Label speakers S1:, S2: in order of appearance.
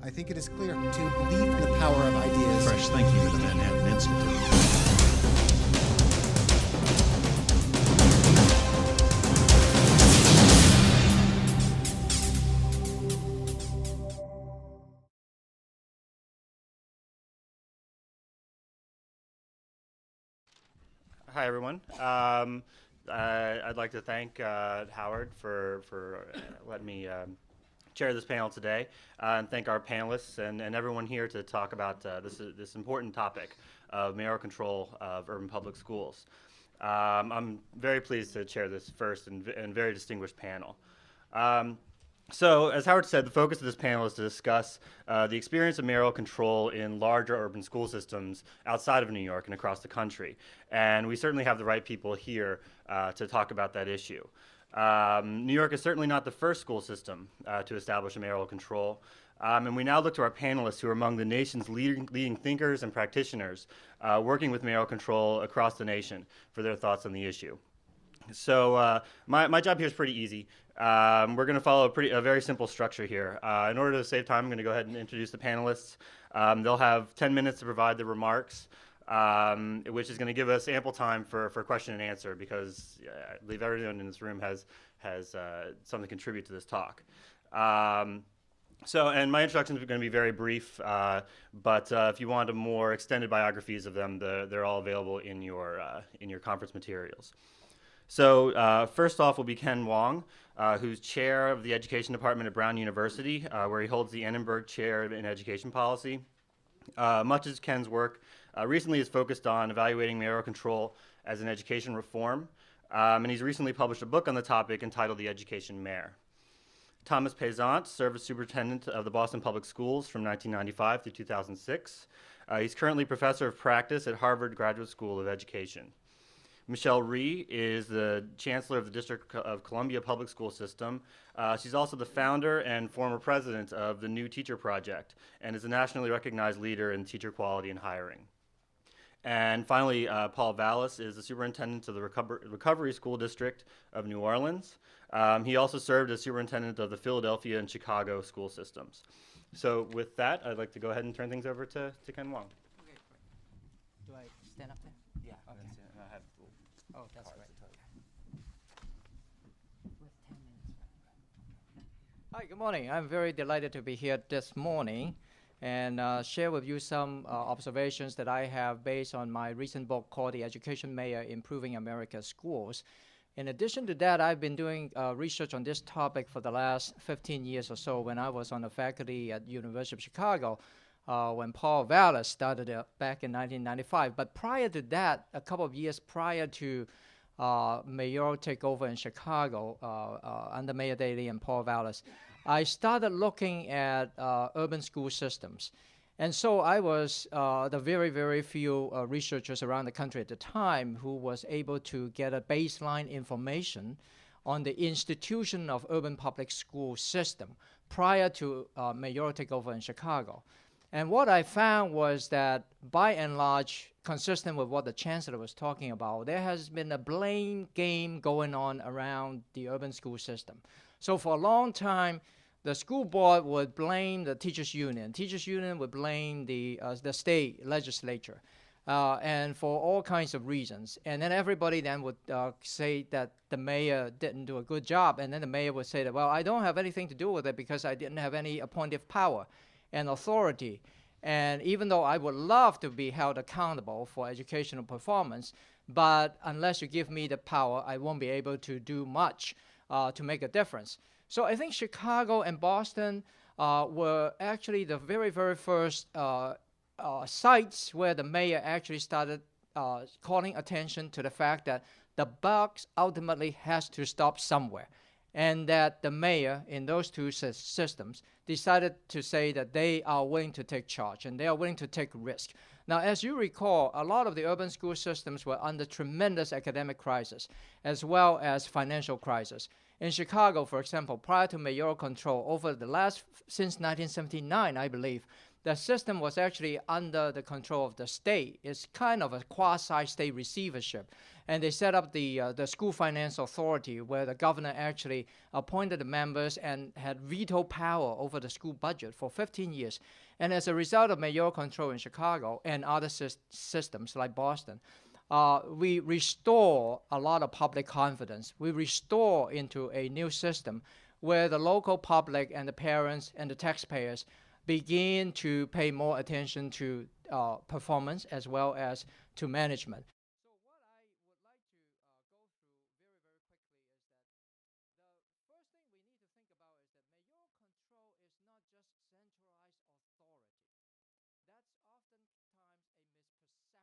S1: I think it is clear to believe in the power of ideas.
S2: Fresh thinking to the Manhattan Institute.
S3: Hi, everyone. I'd like to thank Howard for letting me chair this panel today, and thank our panelists and everyone here to talk about this important topic of mayoral control of urban public schools. I'm very pleased to chair this first and very distinguished panel. So, as Howard said, the focus of this panel is to discuss the experience of mayoral control in larger urban school systems outside of New York and across the country. And we certainly have the right people here to talk about that issue. New York is certainly not the first school system to establish a mayoral control. And we now look to our panelists who are among the nation's leading thinkers and practitioners working with mayoral control across the nation for their thoughts on the issue. So my job here is pretty easy. We're going to follow a very simple structure here. In order to save time, I'm going to go ahead and introduce the panelists. They'll have 10 minutes to provide the remarks, which is going to give us ample time for question and answer, because I believe everyone in this room has something to contribute to this talk. And my introductions are going to be very brief, but if you want more extended biographies of them, they're all available in your conference materials. So first off will be Ken Wong, who's chair of the Education Department at Brown University, where he holds the Annenberg Chair in Education Policy. Much of Ken's work recently is focused on evaluating mayoral control as an education reform, and he's recently published a book on the topic entitled The Education Mayor. Thomas Pesant served as superintendent of the Boston Public Schools from 1995 through 2006. He's currently professor of practice at Harvard Graduate School of Education. Michelle Rhee is the chancellor of the District of Columbia Public School System. She's also the founder and former president of the New Teacher Project, and is a nationally recognized leader in teacher quality and hiring. And finally, Paul Vallis is the superintendent of the Recovery School District of New Orleans. He also served as superintendent of the Philadelphia and Chicago school systems. So with that, I'd like to go ahead and turn things over to Ken Wong.
S4: Okay, great. Do I stand up there?
S3: Yeah,
S4: okay.
S3: I have
S4: Oh, that's great. With 10 minutes. Hi, good morning. I'm very delighted to be here this morning and share with you some observations that I have based on my recent book called The Education Mayor, Improving America's Schools. In addition to that, I've been doing research on this topic for the last 15 years or so when I was on the faculty at University of Chicago. When Paul Vallis started back in 1995. But prior to that, a couple of years prior to mayoral takeover in Chicago under Mayor Daley and Paul Vallis, I started looking at urban school systems. And so I was the very, very few researchers around the country at the time who was able to get a baseline information on the institution of urban public school system prior to mayoral takeover in Chicago. And what I found was that, by and large, consistent with what the chancellor was talking about, there has been a blame game going on around the urban school system. So for a long time, the school board would blame the teachers' union. Teachers' union would blame the state legislature, and for all kinds of reasons. And then everybody then would say that the mayor didn't do a good job. And then the mayor would say that, well, I don't have anything to do with it because I didn't have any appointive power and authority. And even though I would love to be held accountable for educational performance, but unless you give me the power, I won't be able to do much to make a difference. So I think Chicago and Boston were actually the very, very first sites where the mayor actually started calling attention to the fact that the buck ultimately has to stop somewhere. And that the mayor in those two systems decided to say that they are willing to take charge and they are willing to take risk. Now, as you recall, a lot of the urban school systems were under tremendous academic crisis as well as financial crisis. In Chicago, for example, prior to mayoral control, over the since 1979, I believe, the system was actually under the control of the state. It's kind of a quasi-state receivership. And they set up the school finance authority, where the governor actually appointed the members and had veto power over the school budget for 15 years. And as a result of mayoral control in Chicago and other systems like Boston, we restore a lot of public confidence. We restore into a new system where the local public and the parents and the taxpayers begin to pay more attention to performance as well as to management. So what I would like to go through very, very quickly is that the first thing we need to think about is that mayoral control is not just